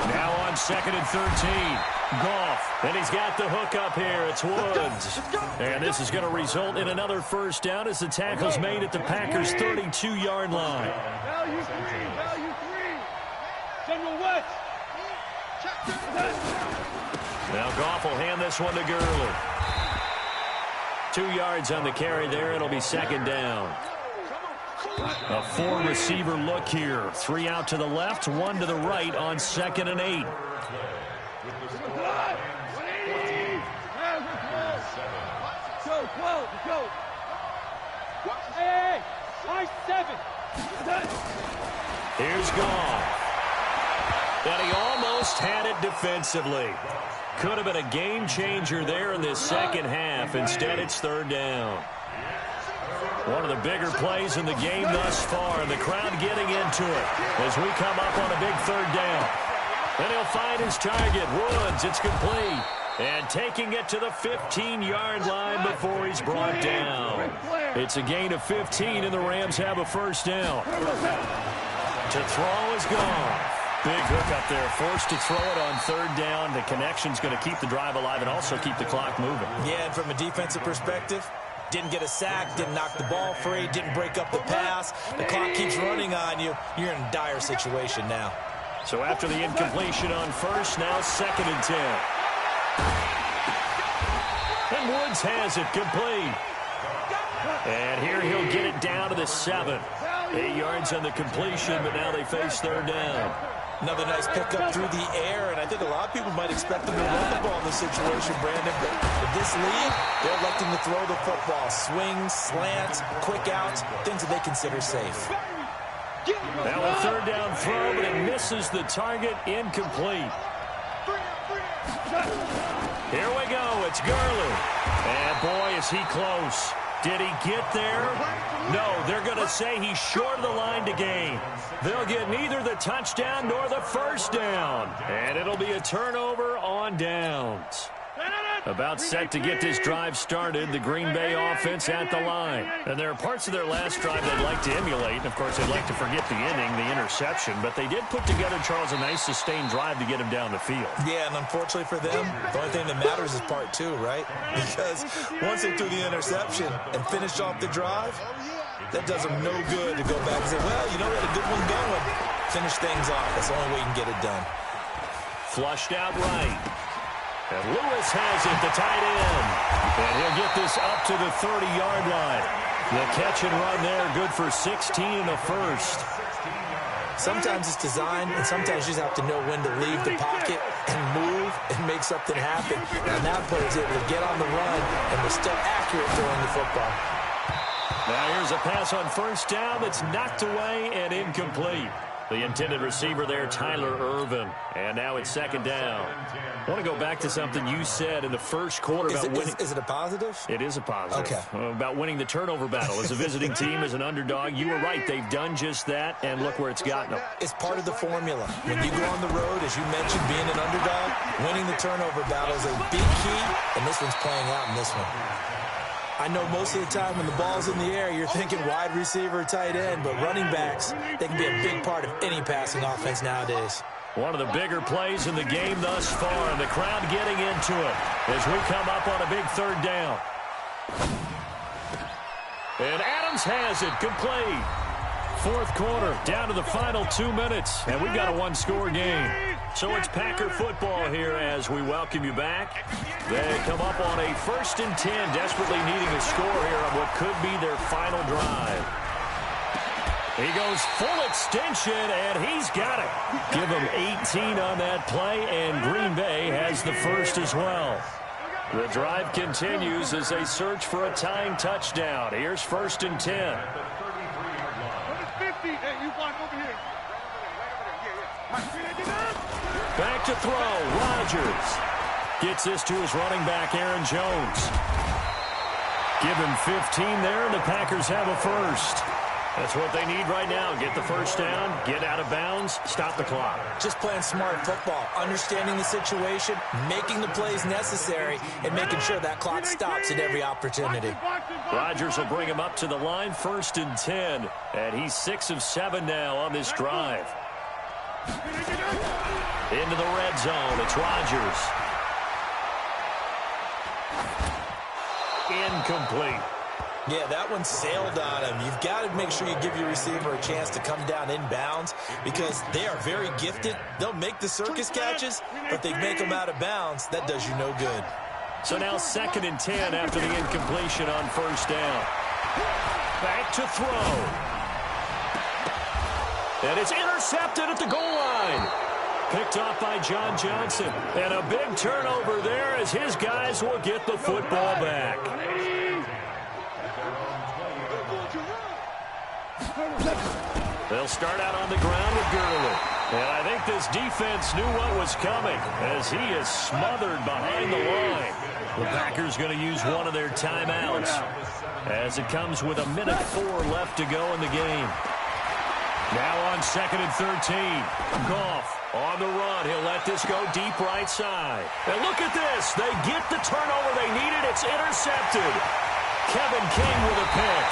A: Now on 2nd and 13. Goff, and he's got the hook up here. It's Woods. And this is going to result in another first down as the tackle's made at the Packers' 32-yard line.
F: Value 3. General West.
A: Now Goff will hand this one to Gurley. 2 yards on the carry there. It'll be second down. A 4-receiver look here. 3 out to the left, 1 to the right on 2nd and 8.
F: Go. Hey, I-7.
A: Here's Goff. And he almost had it defensively. Could have been a game changer there in this second half. Instead, it's third down. One of the bigger plays in the game thus far, and the crowd getting into it as we come up on a big third down. And he'll find his target, Woods. It's complete. And taking it to the 15-yard line before he's brought down. It's a gain of 15, and the Rams have a first down. To throw is gone. Big hook up there, forced to throw it on third down. The connection's going to keep the drive alive and also keep the clock moving.
B: Yeah, and from a defensive perspective, didn't get a sack, didn't knock the ball free, didn't break up the pass. The clock keeps running on you. You're in a dire situation now.
A: So after the incompletion on first, now 2nd and 10. And Woods has it complete. And here he'll get it down to the 7. 8 yards on the completion, but now they face third down.
B: Another nice pickup through the air, and I think a lot of people might expect them to run the ball in this situation, Brandon. But with this lead, they're electing to throw the football. Swings, slants, quick outs, things that they consider safe.
A: Now a third down throw, but it misses the target, incomplete. Here we go. It's Gurley. And boy, is he close. Did he get there? No, they're going to say he's short of the line to gain. They'll get neither the touchdown nor the first down. And it'll be a turnover on downs. About set to get this drive started, the Green Bay offense at the line. And there are parts of their last drive they'd like to emulate. And, of course, they'd like to forget the inning, the interception. But they did put together, Charles, a nice sustained drive to get him down the field.
B: Yeah, and unfortunately for them, the only thing that matters is part two, right? Because once they threw the interception and finished off the drive, that does them no good to go back and say, well, you know, we had a good one going. Finish things off. That's the only way you can get it done.
A: Flushed out right. And Lewis has it, the tight end. And he'll get this up to the 30-yard line. The catch and run there, good for 16 and a first.
B: Sometimes it's designed, and sometimes you just have to know when to leave the pocket and move and make something happen. And that player is able to get on the run and was still accurate throwing the football.
A: Now here's a pass on first down that's knocked away and incomplete. The intended receiver there, Tyler Ervin. And now it's second down. I want to go back to something you said in the first quarter about winning.
B: Is it a positive?
A: It is a positive.
B: Okay.
A: About winning the turnover battle. As a visiting team, as an underdog, you were right. They've done just that, and look where it's gotten them.
B: It's part of the formula. When you go on the road, as you mentioned, being an underdog, winning the turnover battle is a big key, and this one's playing out in this one. I know most of the time when the ball's in the air, you're thinking wide receiver, tight end, but running backs, they can be a big part of any passing offense nowadays.
A: One of the bigger plays in the game thus far, and the crowd getting into it as we come up on a big third down. And Adams has it, complete. Fourth quarter, down to the final 2 minutes, and we've got a one-score game. So it's Packer football here as we welcome you back. They come up on a 1st and 10, desperately needing a score here on what could be their final drive. He goes full extension, and he's got it. Give him 18 on that play, and Green Bay has the first as well. The drive continues as they search for a tying touchdown. Here's 1st and 10. Back to throw, Rodgers. Gets this to his running back, Aaron Jones. Give him 15 there, and the Packers have a first. That's what they need right now. Get the first down, get out of bounds, stop the clock.
B: Just playing smart football, understanding the situation, making the plays necessary, and making sure that clock stops at every opportunity.
A: Rodgers will bring him up to the line, 1st and 10. And he's 6 of 7 now on this drive. Into the red zone, it's Rodgers. Incomplete.
B: Yeah, that one sailed on him. You've got to make sure you give your receiver a chance to come down inbounds because they are very gifted. They'll make the circus catches, but they make them out of bounds. That does you no good.
A: So now 2nd and 10 after the incompletion on first down. Back to throw. And it's intercepted at the goal line. Picked off by John Johnson. And a big turnover there as his guys will get the football back. They'll start out on the ground with Gurley. And I think this defense knew what was coming as he is smothered behind the line. The Packers going to use one of their timeouts as it comes with 1:04 left to go in the game. Now on 2nd and 13. Goff on the run. He'll let this go deep right side. And look at this. They get the turnover they needed. It's intercepted. Kevin King with a pick.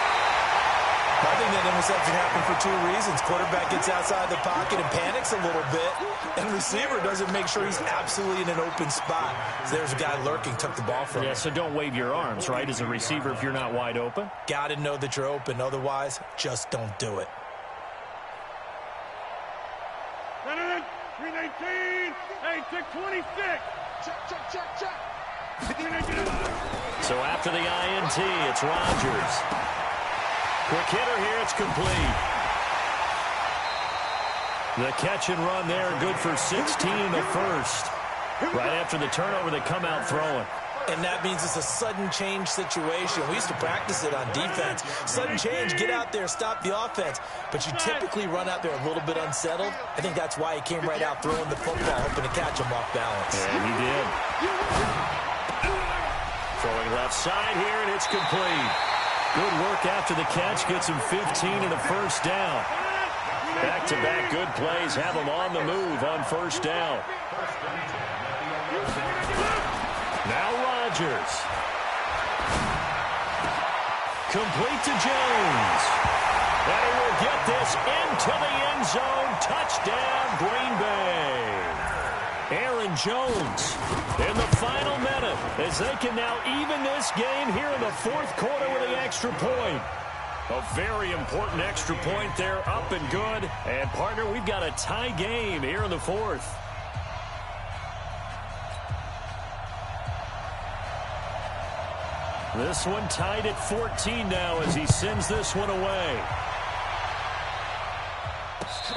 B: I think that interception happened for 2 reasons. Quarterback gets outside the pocket and panics a little bit, and receiver doesn't make sure he's absolutely in an open spot. So there's a guy lurking, took the ball from him.
A: Yeah, so don't wave your arms, right, as a receiver if you're not wide open?
B: Got to know that you're open. Otherwise, just don't do it.
F: 319, 8626. Check.
A: So after the INT, it's Rodgers. Quick hitter here, it's complete. The catch and run there, good for 16 in the first. Right after the turnover, they come out throwing.
B: And that means it's a sudden change situation. We used to practice it on defense. Sudden change, get out there, stop the offense. But you typically run out there a little bit unsettled. I think that's why he came right out throwing the football, hoping to catch him off balance.
A: And he did. Throwing left side here, and it's complete. Good work after the catch. Gets him 15 and a first down. Back-to-back good plays have him on the move on first down. Now Rodgers. Complete to Jones. And he will get this into the end zone. Touchdown, Green Bay. Aaron Jones in the final minute as they can now even this game here in the fourth quarter with an extra point. A very important extra point there, up and good. And, partner, we've got a tie game here in the fourth. This one tied at 14 now as he sends this one away.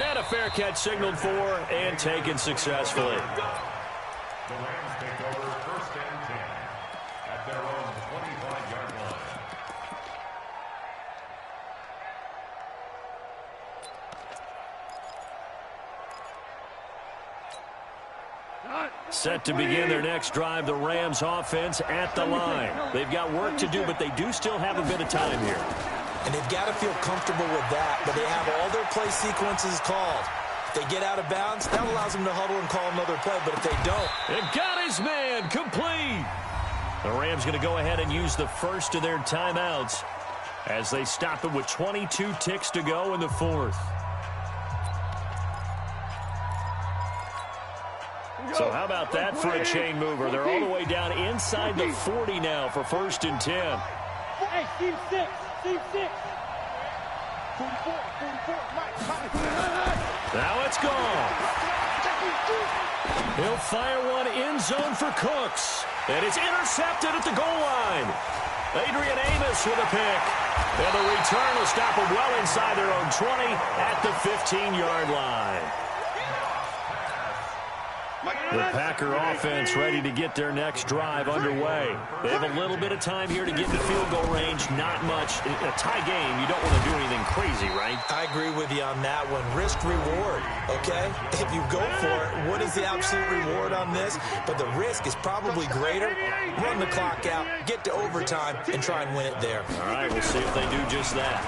A: And a fair catch signaled for and taken successfully.
D: The Rams take over first and 10 at their own 25-yard line.
A: Set to begin their next drive, the Rams offense at the line. They've got work to do, but they do still have a bit of time here.
B: And they've got to feel comfortable with that, but they have all their play sequences called. If they get out of bounds, that allows them to huddle and call another play, but if they don't...
A: They've got his man complete. The Rams going to go ahead and use the first of their timeouts as they stop it with 22 ticks to go in the fourth. So how about that for a chain mover? They're all the way down inside the 40 now for first and 10.
F: Hey, Steve 6. Steve 6. 44.
A: Now it's gone. He'll fire one end zone for Cooks. And it's intercepted at the goal line. Adrian Amos with a pick. And the return will stop them well inside their own 20 at the 15-yard line. The Packer offense ready to get their next drive underway. They have a little bit of time here to get in the field goal range. Not much. In a tie game, you don't want to do anything crazy, right?
B: I agree with you on that one. Risk reward, okay? If you go for it, what is the absolute reward on this? But the risk is probably greater. Run the clock out, get to overtime, and try and win it there.
A: All right, we'll see if they do just that.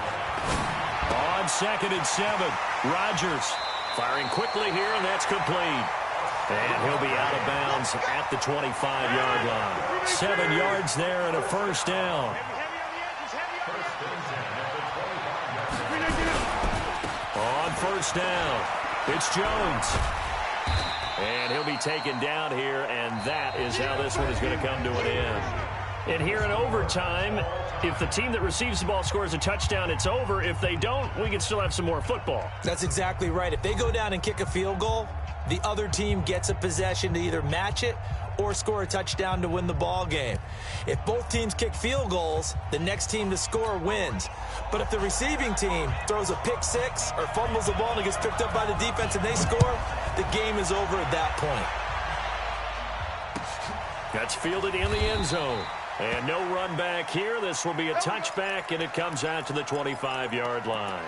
A: On 2nd and 7, Rodgers firing quickly here, and that's complete. And he'll be out of bounds at the 25-yard line. 7 yards there and a first down. On first down, it's Jones. And he'll be taken down here, and that is how this one is going to come to an end. And here in overtime, if the team that receives the ball scores a touchdown, it's over. If they don't, we can still have some more football.
B: That's exactly right. If they go down and kick a field goal, the other team gets a possession to either match it or score a touchdown to win the ball game. If both teams kick field goals, the next team to score wins. But if the receiving team throws a pick six or fumbles the ball and it gets picked up by the defense and they score, the game is over at that point.
A: That's fielded in the end zone. And no run back here. This will be a touchback, and it comes out to the 25-yard line.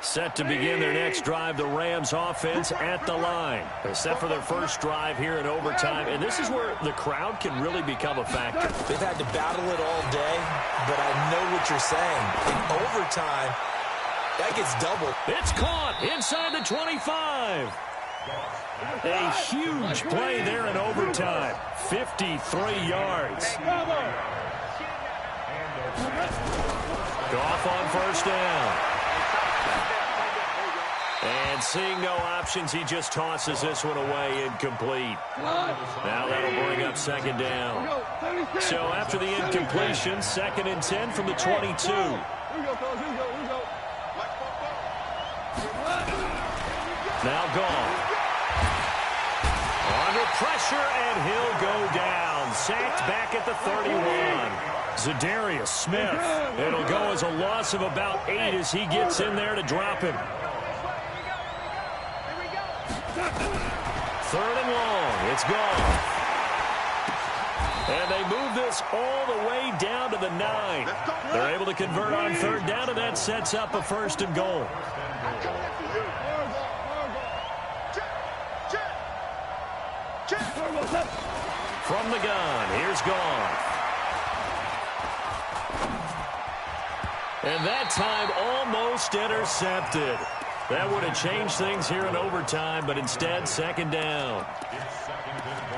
A: Set to begin their next drive, the Rams offense at the line. They're set for their first drive here in overtime, and this is where the crowd can really become a factor.
B: They've had to battle it all day, but I know what you're saying. In overtime, that gets doubled.
A: It's caught inside the 25. A huge play there in overtime. 53 yards. Goff on first down. And seeing no options, he just tosses this one away, incomplete. Now that'll bring up second down. So after the incompletion, 2nd and 10 from the 22. Now gone. Under pressure, and he'll go down. Sacked back at the 31. Zadarius Smith. It'll go as a loss of about 8 as he gets in there to drop him. Third and long. It's gone. And they move this all the way down to the 9. They're able to convert on third down, and that sets up a first and goal. From the gun, here's Goff. And that time almost intercepted. That would have changed things here in overtime, but instead, second down.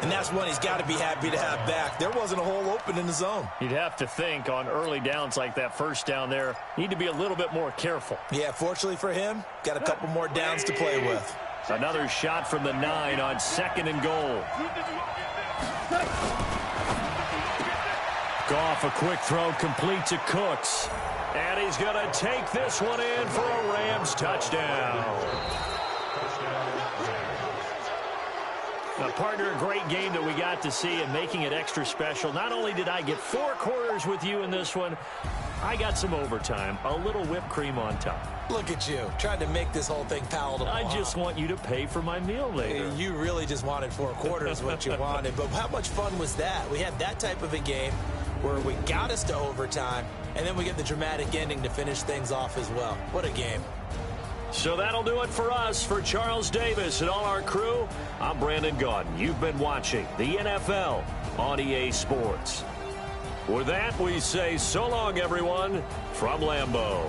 B: And that's one he's got to be happy to have back. There wasn't a hole open in the zone.
A: You'd have to think on early downs like that first down there, need to be a little bit more careful.
B: Yeah, fortunately for him, got a couple more downs to play with.
A: Another shot from the 9 on second and goal. Goff, a quick throw, complete to Cooks. And he's going to take this one in for a Rams touchdown. Now, partner, a great game that we got to see and making it extra special. Not only did I get 4 quarters with you in this one, I got some overtime, a little whipped cream on top.
B: Look at you, trying to make this whole thing palatable.
A: I just want you to pay for my meal later.
B: You really just wanted 4 quarters what you wanted. But how much fun was that? We had that type of a game where we got us to overtime, and then we get the dramatic ending to finish things off as well. What a game.
A: So that'll do it for us. For Charles Davis and all our crew, I'm Brandon Gaudin. You've been watching the NFL on EA Sports. With that, we say so long, everyone, from Lambeau.